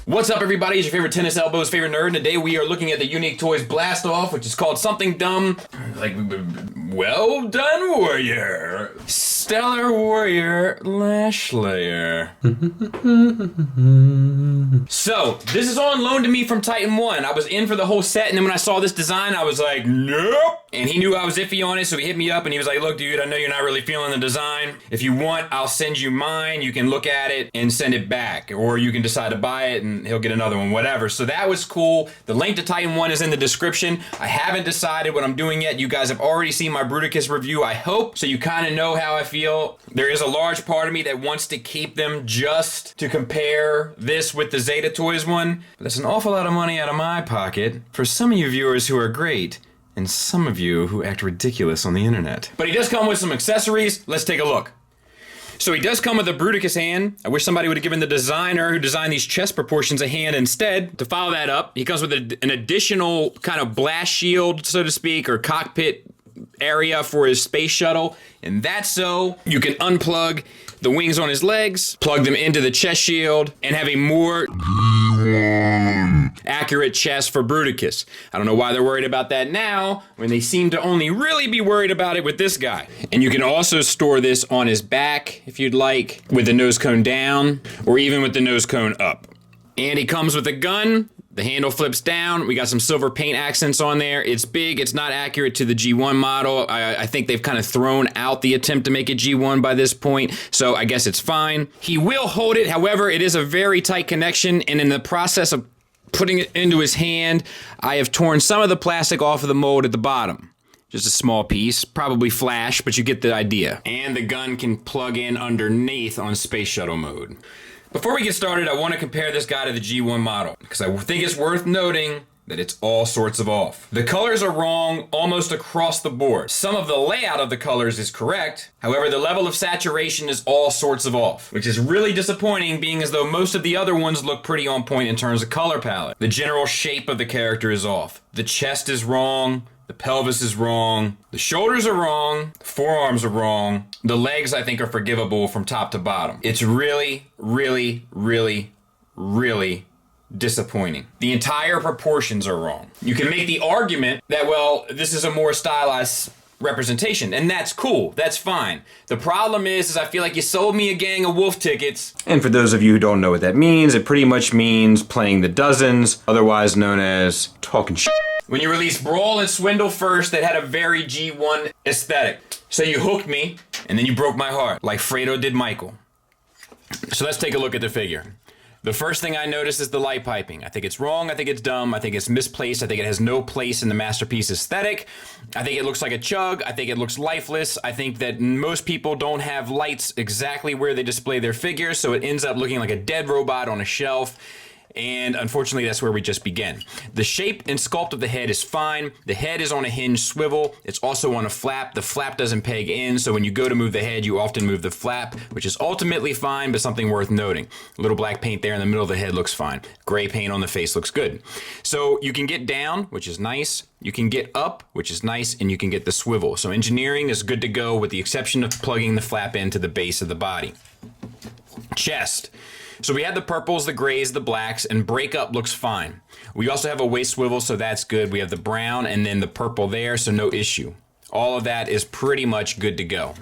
What's up, everybody? It's your favorite tennis elbow's favorite nerd, and today we are looking at the Unique Toys Blast Off, which is called something dumb like Well Done Warrior. Stellar Warrior Lashlayer. So, this is on loan to me from Titan 1. I was in for the whole set, and then when I saw this design, I was like, nope. And he knew I was iffy on it, so he hit me up and he was like, look, dude, I know you're not really feeling the design. If you want, I'll send you mine. You can look at it and send it back. Or you can decide to buy it and he'll get another one, whatever. So that was cool. The link to Titan 1 is in the description. I haven't decided what I'm doing yet. You guys have already seen my Bruticus review, I hope, so you kind of know how I feel. There is a large part of me that wants to keep them just to compare this with the Zeta Toys one. But that's an awful lot of money out of my pocket for some of you viewers who are great. And some of you who act ridiculous on the internet. But he does come with some accessories. Let's take a look. So he does come with a Bruticus hand. I wish somebody would have given the designer who designed these chest proportions a hand instead. To follow that up, he comes with an additional kind of blast shield, so to speak, or cockpit area for his space shuttle. And that's so you can unplug the wings on his legs, plug them into the chest shield, and have a more accurate chest for Bruticus. I don't know why they're worried about that now, when they seem to only really be worried about it with this guy. And you can also store this on his back, if you'd like, with the nose cone down, or even with the nose cone up. And he comes with a gun. The handle flips down. We got some silver paint accents on there. It's big. It's not accurate to the G1 model. I think they've kind of thrown out the attempt to make it G1 by this point, so I guess it's fine. He will hold it. However, it is a very tight connection, and in the process of putting it into his hand, I have torn some of the plastic off of the mold at the bottom. Just a small piece, probably flash, but you get the idea. And the gun can plug in underneath on space shuttle mode. Before we get started, I want to compare this guy to the G1 model, because I think it's worth noting that it's all sorts of off. The colors are wrong almost across the board. Some of the layout of the colors is correct. However, the level of saturation is all sorts of off, which is really disappointing, being as though most of the other ones look pretty on point in terms of color palette. The general shape of the character is off. The chest is wrong. The pelvis is wrong. The shoulders are wrong. The forearms are wrong. The legs, I think, are forgivable from top to bottom. It's really, really, really, really disappointing. The entire proportions are wrong. You can make the argument that, well, this is a more stylized representation, and that's cool. That's fine. The problem is I feel like you sold me a gang of wolf tickets. And for those of you who don't know what that means, it pretty much means playing the dozens, otherwise known as talking shit. When you released Brawl and Swindle first, that had a very G1 aesthetic. So you hooked me, and then you broke my heart, like Fredo did Michael. So let's take a look at the figure. The first thing I notice is the light piping. I think it's wrong, I think it's dumb, I think it's misplaced, I think it has no place in the Masterpiece aesthetic. I think it looks like a chug, I think it looks lifeless, I think that most people don't have lights exactly where they display their figures, so it ends up looking like a dead robot on a shelf. And unfortunately, that's where we just begin. The shape and sculpt of the head is fine. The head is on a hinge swivel. It's also on a flap. The flap doesn't peg in, so when you go to move the head, you often move the flap, which is ultimately fine, but something worth noting. A little black paint there in the middle of the head looks fine. Gray paint on the face looks good. So you can get down, which is nice. You can get up, which is nice, and you can get the swivel. So engineering is good to go, with the exception of plugging the flap into the base of the body. Chest. So we have the purples, the grays, the blacks, and breakup looks fine. We also have a waist swivel, so that's good. We have the brown and then the purple there, so no issue. All of that is pretty much good to go.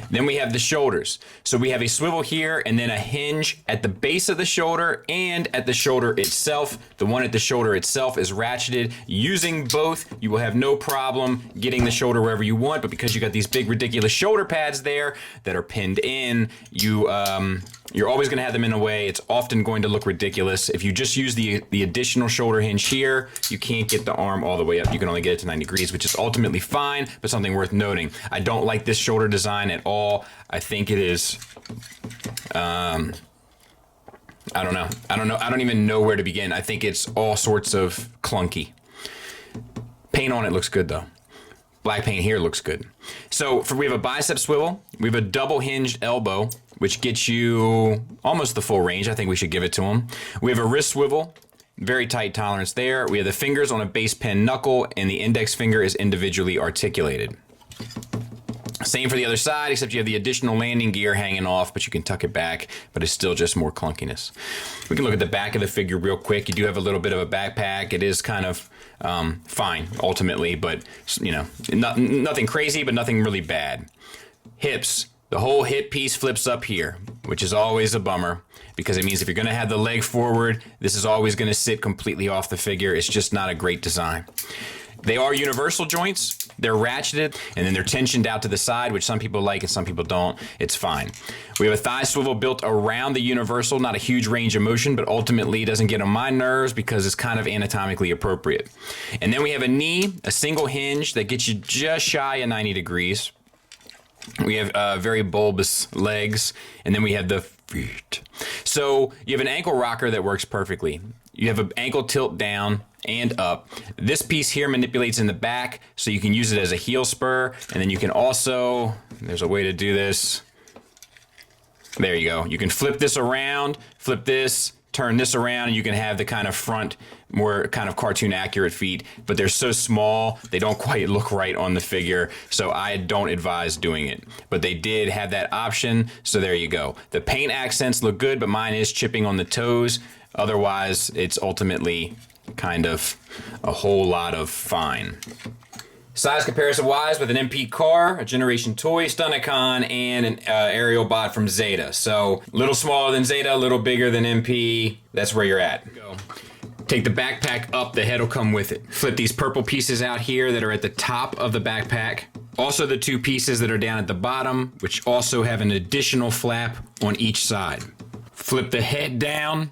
Then we have the shoulders. So we have a swivel here and then a hinge at the base of the shoulder and at the shoulder itself. The one at the shoulder itself is ratcheted. Using both, you will have no problem getting the shoulder wherever you want, but because you got these big ridiculous shoulder pads there that are pinned in, you're always going to have them in a way. It's often going to look ridiculous. If you just use the additional shoulder hinge here, you can't get the arm all the way up. You can only get it to 90 degrees, which is ultimately fine, but something worth noting. I don't like this shoulder design at all. I think it is, I don't know. I don't even know where to begin. I think it's all sorts of clunky. Paint on it looks good though. Black paint here looks good. So we have a bicep swivel. We have a double hinged elbow, which gets you almost the full range. I think we should give it to him. We have a wrist swivel. Very tight tolerance there. We have the fingers on a base pen knuckle, and the index finger is individually articulated. Same for the other side, except you have the additional landing gear hanging off, but you can tuck it back, but it's still just more clunkiness. We can look at the back of the figure real quick. You do have a little bit of a backpack. It is kind of fine, ultimately, but, you know, nothing crazy, but nothing really bad. Hips. The whole hip piece flips up here, which is always a bummer, because it means if you're going to have the leg forward, this is always going to sit completely off the figure. It's just not a great design. They are universal joints. They're ratcheted, and then they're tensioned out to the side, which some people like and some people don't. It's fine. We have a thigh swivel built around the universal, not a huge range of motion, but ultimately it doesn't get on my nerves because it's kind of anatomically appropriate. And then we have a knee, a single hinge that gets you just shy of 90 degrees. We have very bulbous legs, and then we have the feet. So you have an ankle rocker that works perfectly. You have an ankle tilt down and up. This piece here manipulates in the back, so you can use it as a heel spur, and then you can also, there's a way to do this. There you go. You can flip this around, flip this, turn this around, and you can have the kind of front, more kind of cartoon accurate feet, but they're so small, they don't quite look right on the figure, so I don't advise doing it. But they did have that option, so there you go. The paint accents look good, but mine is chipping on the toes. Otherwise, it's ultimately kind of a whole lot of fine. Size comparison-wise, with an MP car, a Generation Toy, Stunticon, and an aerial bot from Zeta. So, a little smaller than Zeta, a little bigger than MP. That's where you're at. Go. Take the backpack up, the head will come with it. Flip these purple pieces out here that are at the top of the backpack. Also the two pieces that are down at the bottom, which also have an additional flap on each side. Flip the head down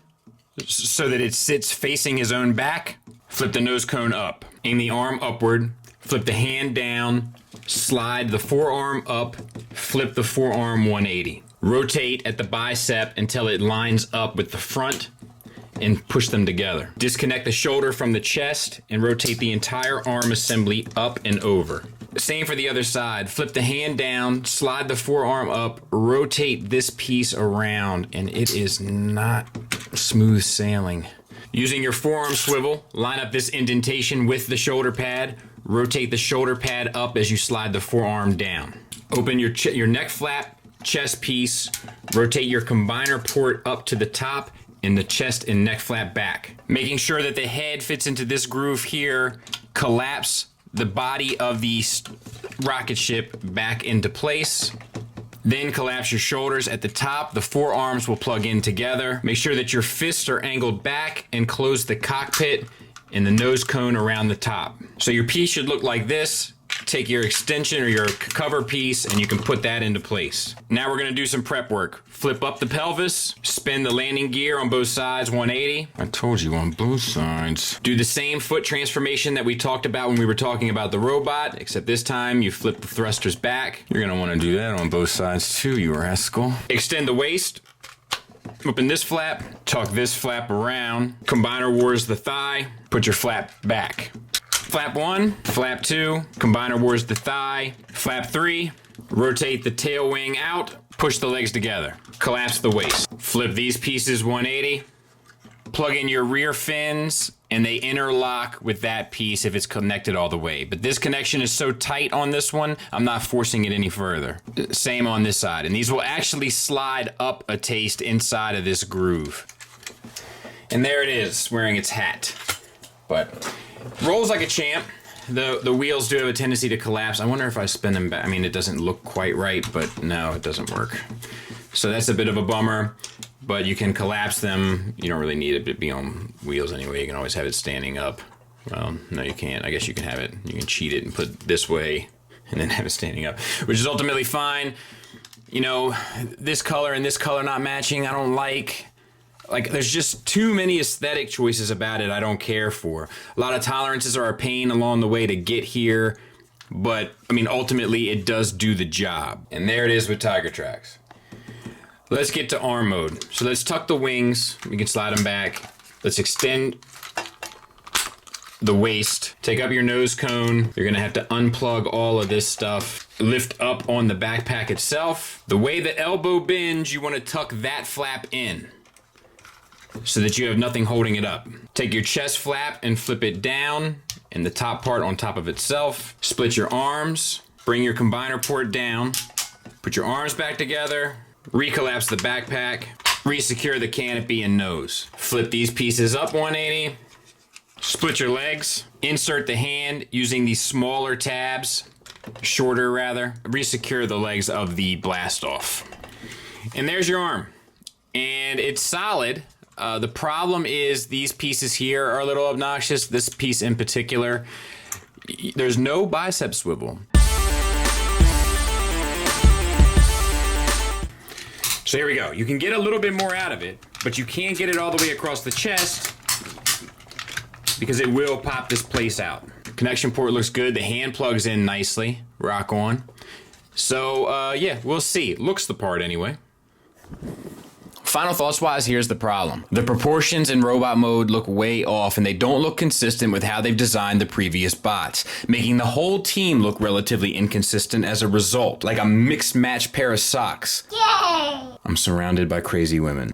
so that it sits facing his own back. Flip the nose cone up. Aim the arm upward. Flip the hand down. Slide the forearm up. Flip the forearm 180. Rotate at the bicep until it lines up with the front and push them together. Disconnect the shoulder from the chest and rotate the entire arm assembly up and over. Same for the other side. Flip the hand down, slide the forearm up, rotate this piece around, and it is not smooth sailing. Using your forearm swivel, line up this indentation with the shoulder pad, rotate the shoulder pad up as you slide the forearm down. Open your neck flap, chest piece, rotate your combiner port up to the top, and the chest and neck flap back. Making sure that the head fits into this groove here, collapse the body of the rocket ship back into place. Then collapse your shoulders at the top. The forearms will plug in together. Make sure that your fists are angled back and close the cockpit and the nose cone around the top. So your piece should look like this. Take your extension or your cover piece and you can put that into place. Now we're gonna do some prep work. Flip up the pelvis, spin the landing gear on both sides 180. I told you on both sides. Do the same foot transformation that we talked about when we were talking about the robot, except this time you flip the thrusters back. You're gonna wanna do that on both sides too, you rascal. Extend the waist. Open this flap, tuck this flap around, combiner wars the thigh, put your flap back. Flap 1, flap 2, combiner wars the thigh, flap 3, rotate the tail wing out, push the legs together, collapse the waist. Flip these pieces 180, plug in your rear fins, and they interlock with that piece if it's connected all the way. But this connection is so tight on this one, I'm not forcing it any further. Same on this side, and these will actually slide up a taste inside of this groove. And there it is, wearing its hat. But rolls like a champ. The wheels do have a tendency to collapse. I wonder if I spin them back. I mean, it doesn't look quite right, but no, it doesn't work. So that's a bit of a bummer, but you can collapse them. You don't really need it to be on wheels anyway. You can always have it standing up. Well, no, you can't. I guess you can have it. You can cheat it and put it this way and then have it standing up, which is ultimately fine. You know, this color and this color not matching, I don't like. Like, there's just too many aesthetic choices about it I don't care for. A lot of tolerances are a pain along the way to get here, but, I mean, ultimately, it does do the job. And there it is with Tiger Tracks. Let's get to arm mode. So let's tuck the wings. We can slide them back. Let's extend the waist. Take up your nose cone. You're gonna have to unplug all of this stuff. Lift up on the backpack itself. The way the elbow bends, you wanna tuck that flap in, so that you have nothing holding it up. Take your chest flap and flip it down and the top part on top of itself. Split your arms. Bring your combiner port down. Put your arms back together. Recollapse the backpack. Resecure the canopy and nose. Flip these pieces up 180. Split your legs. Insert the hand using these smaller tabs. Shorter rather. Resecure the legs of the blast off. And there's your arm. And it's solid. The problem is these pieces here are a little obnoxious. This piece in particular. There's no bicep swivel. So here we go. You can get a little bit more out of it, but you can't get it all the way across the chest because it will pop this place out. Connection port looks good. The hand plugs in nicely. Rock on. So, yeah, we'll see. Looks the part anyway. Final thoughts wise, here's the problem. The proportions in robot mode look way off and they don't look consistent with how they've designed the previous bots, making the whole team look relatively inconsistent as a result, like a mixed match pair of socks. Yay! I'm surrounded by crazy women.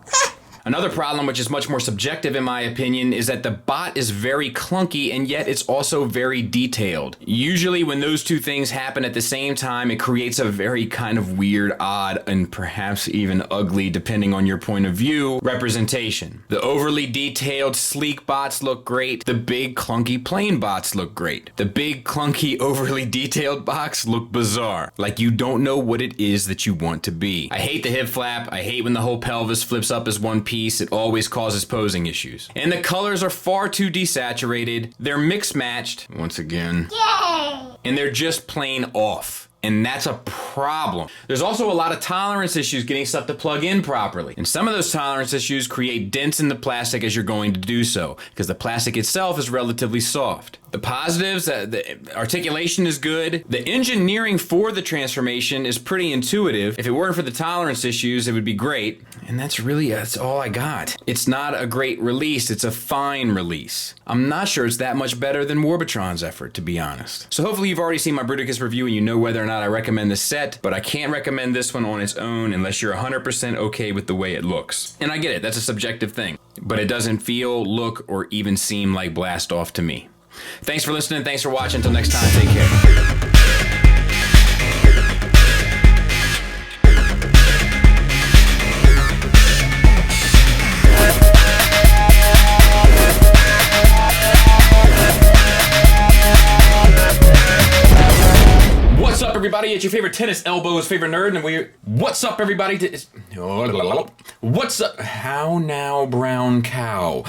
Another problem, which is much more subjective in my opinion, is that the bot is very clunky and yet it's also very detailed. Usually when those two things happen at the same time, it creates a very kind of weird, odd, and perhaps even ugly, depending on your point of view, representation. The overly detailed, sleek bots look great. The big, clunky, plain bots look great. The big, clunky, overly detailed bots look bizarre. Like you don't know what it is that you want to be. I hate the hip flap. I hate when the whole pelvis flips up as one piece. It always causes posing issues. And the colors are far too desaturated. They're mix matched, once again. Yay! And they're just plain off. And that's a problem. There's also a lot of tolerance issues getting stuff to plug in properly. And some of those tolerance issues create dents in the plastic as you're going to do so, because the plastic itself is relatively soft. The positives, the articulation is good. The engineering for the transformation is pretty intuitive. If it weren't for the tolerance issues, it would be great. And that's all I got. It's not a great release, it's a fine release. I'm not sure it's that much better than Warbitron's effort, to be honest. So hopefully you've already seen my Bruticus review and you know whether or not I recommend this set, but I can't recommend this one on its own unless you're 100% okay with the way it looks. And I get it, that's a subjective thing. But it doesn't feel, look, or even seem like Blast Off to me. Thanks for listening, thanks for watching, until next time, take care. What's up, everybody? It's your favorite tennis elbow's favorite nerd, and what's up, everybody? What's up? How now, brown cow?